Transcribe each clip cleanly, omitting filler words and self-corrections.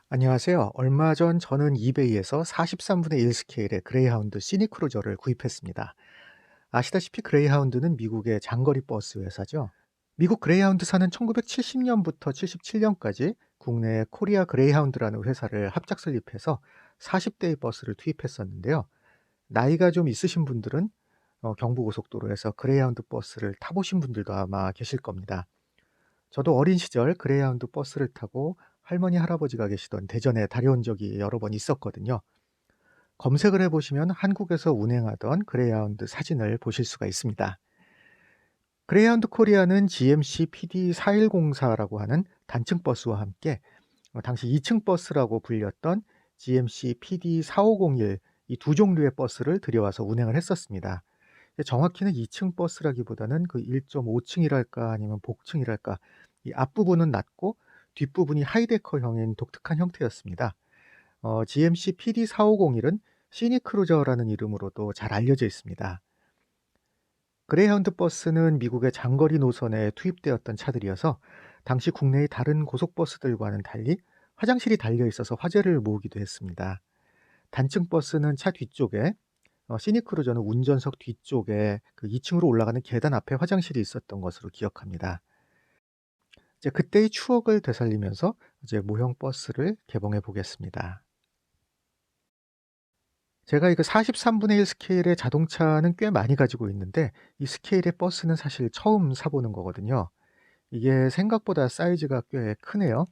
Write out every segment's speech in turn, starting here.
안녕하세요. 얼마 전 저는 이베이에서 43분의 1 스케일의 그레이하운드 시니크루저를 구입했습니다. 아시다시피 그레이하운드는 미국의 장거리 버스 회사죠. 미국 그레이하운드사는 1970년부터 77년까지 국내 코리아 그레이하운드라는 회사를 합작 설립해서 40대의 버스를 투입했었는데요. 나이가 좀 있으신 분들은 경부고속도로에서 그레이하운드 버스를 타보신 분들도 아마 계실 겁니다. 저도 어린 시절 그레이하운드 버스를 타고 할머니, 할아버지가 계시던 대전에 다녀온 적이 여러 번 있었거든요. 검색을 해 보시면 한국에서 운행하던 그레이하운드 사진을 보실 수가 있습니다. 그레이하운드 코리아는 GMC PD4104라고 하는 단층 버스와 함께 당시 2층 버스라고 불렸던 GMC PD4501 이 두 종류의 버스를 들여와서 운행을 했었습니다. 정확히는 2층 버스라기보다는 그 1.5 층이랄까 아니면 복층이랄까 이 앞부분은 낮고 뒷부분이 하이데커형인 독특한 형태였습니다. GMC PD4501은 시니크루저라는 이름으로도 잘 알려져 있습니다. 그레이하운드 버스는 미국의 장거리 노선에 투입되었던 차들이어서 당시 국내의 다른 고속버스들과는 달리 화장실이 달려 있어서 화제를 모으기도 했습니다. 단층 버스는 차 뒤쪽에 시니크루저는 운전석 뒤쪽에 그 2 층으로 올라가는 계단 앞에 화장실이 있었던 것으로 기억합니다. 이제 그때의 추억을 되살리면서 이제 모형 버스를 개봉해 보겠습니다. 제가 이거 43분의 1 스케일의 자동차는 꽤 많이 가지고 있는데 이 스케일의 버스는 사실 처음 사 보는 거거든요. 이게 생각보다 사이즈가 꽤 크네요.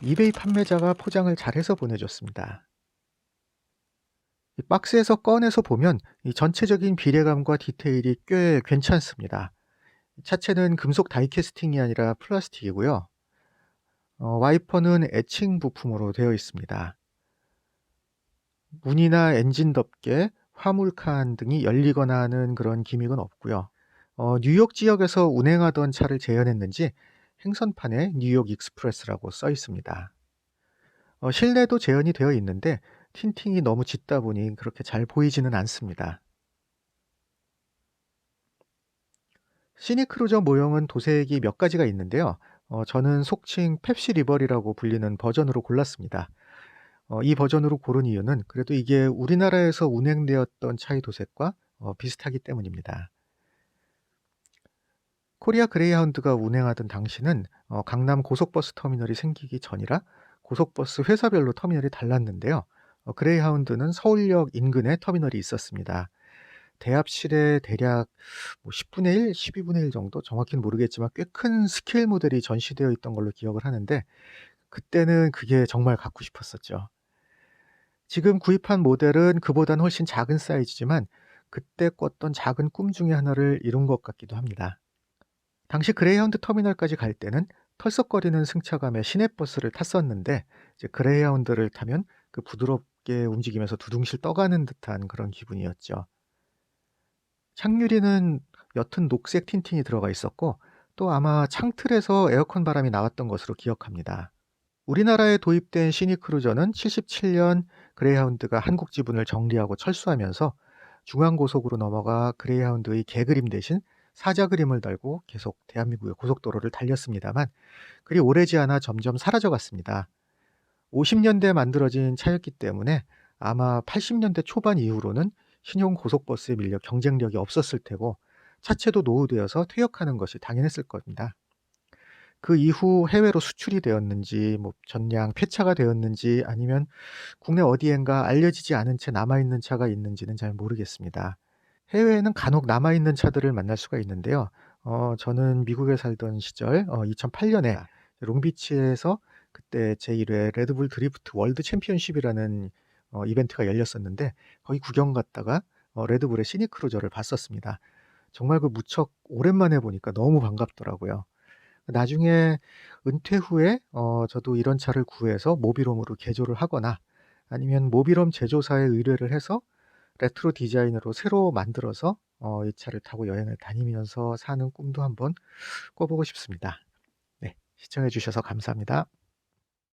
이베이 판매자가 포장을 잘해서 보내줬습니다. 이 박스에서 꺼내서 보면 이 전체적인 비례감과 디테일이 꽤 괜찮습니다. 차체는 금속 다이캐스팅이 아니라 플라스틱이고요. 와이퍼는 에칭 부품으로 되어 있습니다. 문이나 엔진 덮개, 화물칸 등이 열리거나 하는 그런 기믹은 없고요. 뉴욕 지역에서 운행하던 차를 재현했는지 행선판에 뉴욕 익스프레스라고 써 있습니다. 실내도 재현이 되어 있는데 틴팅이 너무 짙다 보니 그렇게 잘 보이지는 않습니다. 시니크루저 모형은 도색이 몇 가지가 있는데요. 저는 속칭 펩시 리버리라고 불리는 버전으로 골랐습니다. 이 버전으로 고른 이유는 그래도 이게 우리나라에서 운행되었던 차의 도색과 비슷하기 때문입니다. 코리아 그레이하운드가 운행하던 당시는 강남 고속버스 터미널이 생기기 전이라 고속버스 회사별로 터미널이 달랐는데요. 그레이하운드는 서울역 인근에 터미널이 있었습니다. 대합실에 대략 뭐 10분의 1, 12분의 1 정도 정확히는 모르겠지만 꽤 큰 스케일 모델이 전시되어 있던 걸로 기억을 하는데 그때는 그게 정말 갖고 싶었었죠. 지금 구입한 모델은 그보다는 훨씬 작은 사이즈지만 그때 꿨던 작은 꿈 중에 하나를 이룬 것 같기도 합니다. 당시 그레이하운드 터미널까지 갈 때는 털썩거리는 승차감의 시내버스를 탔었는데 이제 그레이하운드를 타면 그 부드럽게 움직이면서 두둥실 떠가는 듯한 그런 기분이었죠. 창유리는 옅은 녹색 틴팅이 들어가 있었고 또 아마 창틀에서 에어컨 바람이 나왔던 것으로 기억합니다. 우리나라에 도입된 시니크루저는 77년 그레이하운드가 한국 지분을 정리하고 철수하면서 중앙고속으로 넘어가 그레이하운드의 개그림 대신 사자 그림을 달고 계속 대한민국의 고속도로를 달렸습니다만 그리 오래지 않아 점점 사라져 갔습니다. 50년대에 만들어진 차였기 때문에 아마 80년대 초반 이후로는 신형 고속버스에 밀려 경쟁력이 없었을 테고 차체도 노후되어서 퇴역하는 것이 당연했을 겁니다. 그 이후 해외로 수출이 되었는지 뭐 전량 폐차가 되었는지 아니면 국내 어디엔가 알려지지 않은 채 남아 있는 차가 있는지는 잘 모르겠습니다. 해외에는 간혹 남아 있는 차들을 만날 수가 있는데요. 저는 미국에 살던 시절 2008년에 롱비치에서 그때 제1회 레드불 드리프트 월드 챔피언십이라는 이벤트가 열렸었는데 거기 구경 갔다가 레드불의 시니크루저를 봤었습니다. 정말 그 무척 오랜만에 보니까 너무 반갑더라고요. 나중에 은퇴 후에 저도 이런 차를 구해서 모빌홈으로 개조를 하거나 아니면 모빌홈 제조사에 의뢰를 해서 레트로 디자인으로 새로 만들어서 이 차를 타고 여행을 다니면서 사는 꿈도 한번 꿔보고 싶습니다. 네, 시청해 주셔서 감사합니다.